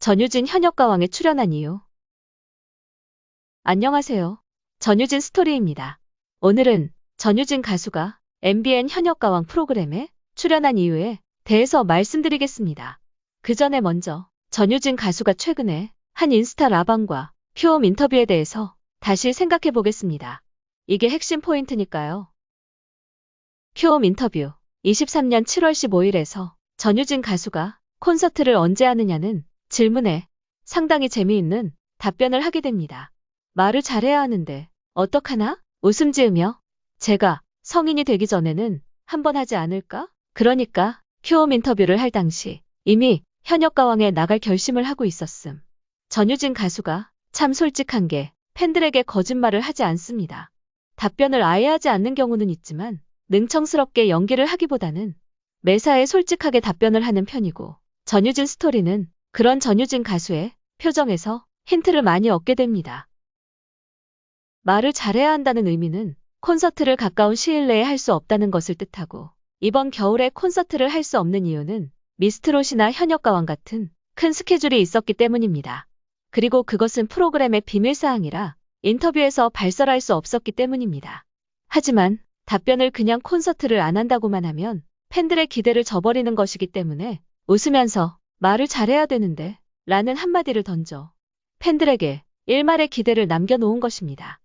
전유진 현역가왕에 출연한 이유. 안녕하세요. 전유진 스토리입니다. 오늘은 전유진 가수가 MBN 현역가왕 프로그램에 출연한 이유에 대해서 말씀드리겠습니다. 그 전에 먼저 전유진 가수가 최근에 한 인스타 라방과 큐엄 인터뷰에 대해서 다시 생각해 보겠습니다. 이게 핵심 포인트니까요. 큐엄 인터뷰 23년 7월 15일에서 전유진 가수가 콘서트를 언제 하느냐는 질문에 상당히 재미있는 답변을 하게 됩니다. 말을 잘해야 하는데 어떡하나? 웃음 지으며 제가 성인이 되기 전에는 한번 하지 않을까? 그러니까 큐엄 인터뷰를 할 당시 이미 현역가왕에 나갈 결심을 하고 있었음. 전유진 가수가 참 솔직한 게 팬들에게 거짓말을 하지 않습니다. 답변을 아예 하지 않는 경우는 있지만 능청스럽게 연기를 하기보다는 매사에 솔직하게 답변을 하는 편이고 전유진 스토리는 그런 전유진 가수의 표정에서 힌트를 많이 얻게 됩니다. 말을 잘해야 한다는 의미는 콘서트를 가까운 시일 내에 할 수 없다는 것을 뜻하고 이번 겨울에 콘서트를 할 수 없는 이유는 미스트롯이나 현역가왕 같은 큰 스케줄이 있었기 때문입니다. 그리고 그것은 프로그램의 비밀사항이라 인터뷰에서 발설할 수 없었기 때문입니다. 하지만 답변을 그냥 콘서트를 안 한다고만 하면 팬들의 기대를 저버리는 것이기 때문에 웃으면서 말을 잘해야 되는데 라는 한마디를 던져 팬들에게 일말의 기대를 남겨놓은 것입니다.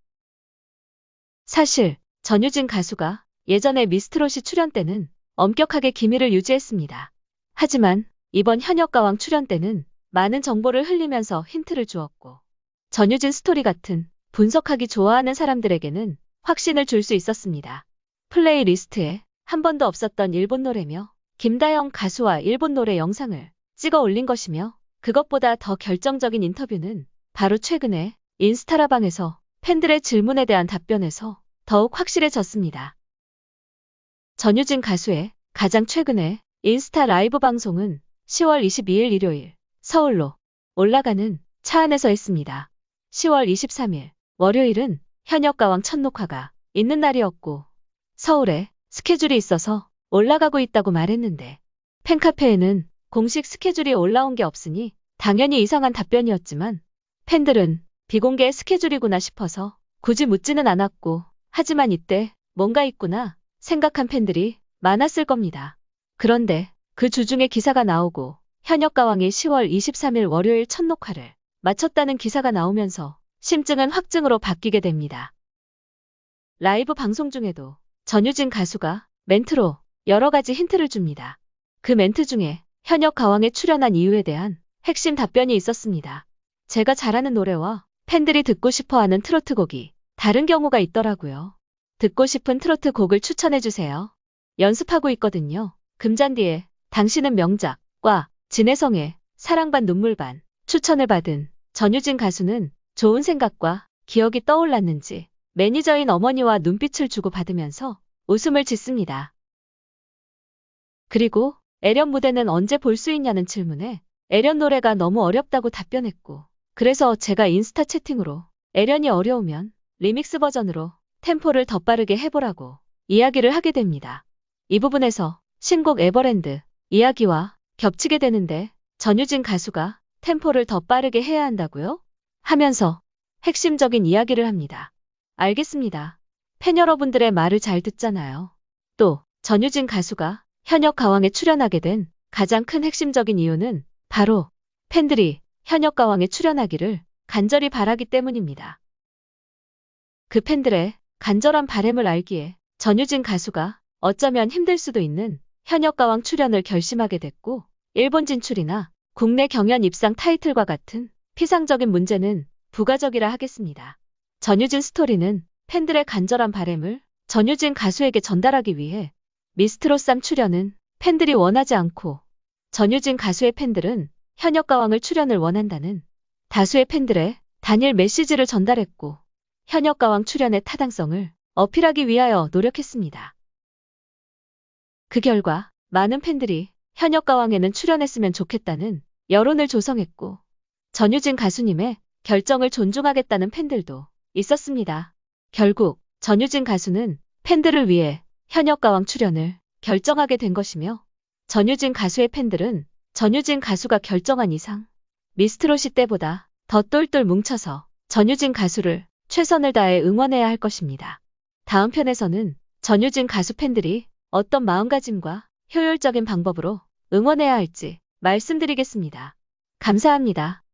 사실 전유진 가수가 예전에 미스트롯이 출연 때는 엄격하게 기밀을 유지했습니다. 하지만 이번 현역가왕 출연 때는 많은 정보를 흘리면서 힌트를 주었고 전유진 스토리 같은 분석하기 좋아하는 사람들에게는 확신을 줄 수 있었습니다. 플레이리스트에 한 번도 없었던 일본 노래며 김다영 가수와 일본 노래 영상을 찍어 올린 것이며 그것보다 더 결정적인 인터뷰는 바로 최근에 인스타라방에서 팬들의 질문에 대한 답변에서 더욱 확실해졌습니다. 전유진 가수의 가장 최근의 인스타 라이브 방송은 10월 22일 일요일 서울로 올라가는 차 안에서 했습니다. 10월 23일 월요일은 현역가왕 첫 녹화가 있는 날이었고 서울에 스케줄이 있어서 올라가고 있다고 말했는데 팬카페에는 공식 스케줄이 올라온 게 없으니 당연히 이상한 답변이었지만 팬들은 비공개 스케줄이구나 싶어서 굳이 묻지는 않았고 하지만 이때 뭔가 있구나 생각한 팬들이 많았을 겁니다. 그런데 그 주중에 기사가 나오고 현역가왕이 10월 23일 월요일 첫 녹화를 마쳤다는 기사가 나오면서 심증은 확증으로 바뀌게 됩니다. 라이브 방송 중에도 전유진 가수가 멘트로 여러 가지 힌트를 줍니다. 그 멘트 중에 현역가왕에 출연한 이유에 대한 핵심 답변이 있었습니다. 제가 잘하는 노래와 팬들이 듣고 싶어하는 트로트곡이 다른 경우가 있더라고요. 듣고 싶은 트로트 곡을 추천해주세요. 연습하고 있거든요. 금잔디의 당신은 명작과 진혜성의 사랑 반 눈물 반 추천을 받은 전유진 가수는 좋은 생각과 기억이 떠올랐는지 매니저인 어머니와 눈빛을 주고받으면서 웃음을 짓습니다. 그리고 애련 무대는 언제 볼 수 있냐는 질문에 애련 노래가 너무 어렵다고 답변했고 그래서 제가 인스타 채팅으로 애련이 어려우면 리믹스 버전으로 템포를 더 빠르게 해보라고 이야기를 하게 됩니다. 이 부분에서 신곡 에버랜드 이야기와 겹치게 되는데 전유진 가수가 템포를 더 빠르게 해야 한다고요? 하면서 핵심적인 이야기를 합니다. 알겠습니다. 팬 여러분들의 말을 잘 듣잖아요. 또 전유진 가수가 현역가왕에 출연하게 된 가장 큰 핵심적인 이유는 바로 팬들이 현역가왕에 출연하기를 간절히 바라기 때문입니다. 그 팬들의 간절한 바람을 알기에 전유진 가수가 어쩌면 힘들 수도 있는 현역가왕 출연을 결심하게 됐고 일본 진출이나 국내 경연 입상 타이틀과 같은 피상적인 문제는 부가적이라 하겠습니다. 전유진 스토리는 팬들의 간절한 바람을 전유진 가수에게 전달하기 위해 미스트롯3 출연은 팬들이 원하지 않고 전유진 가수의 팬들은 현역가왕을 출연을 원한다는 다수의 팬들의 단일 메시지를 전달했고 현역가왕 출연의 타당성을 어필하기 위하여 노력했습니다. 그 결과 많은 팬들이 현역가왕에는 출연했으면 좋겠다는 여론을 조성했고 전유진 가수님의 결정을 존중하겠다는 팬들도 있었습니다. 결국 전유진 가수는 팬들을 위해 현역가왕 출연을 결정하게 된 것이며 전유진 가수의 팬들은 전유진 가수가 결정한 이상 미스트롯이 때보다 더 똘똘 뭉쳐서 전유진 가수를 최선을 다해 응원해야 할 것입니다. 다음 편에서는 전유진 가수 팬들이 어떤 마음가짐과 효율적인 방법으로 응원해야 할지 말씀드리겠습니다. 감사합니다.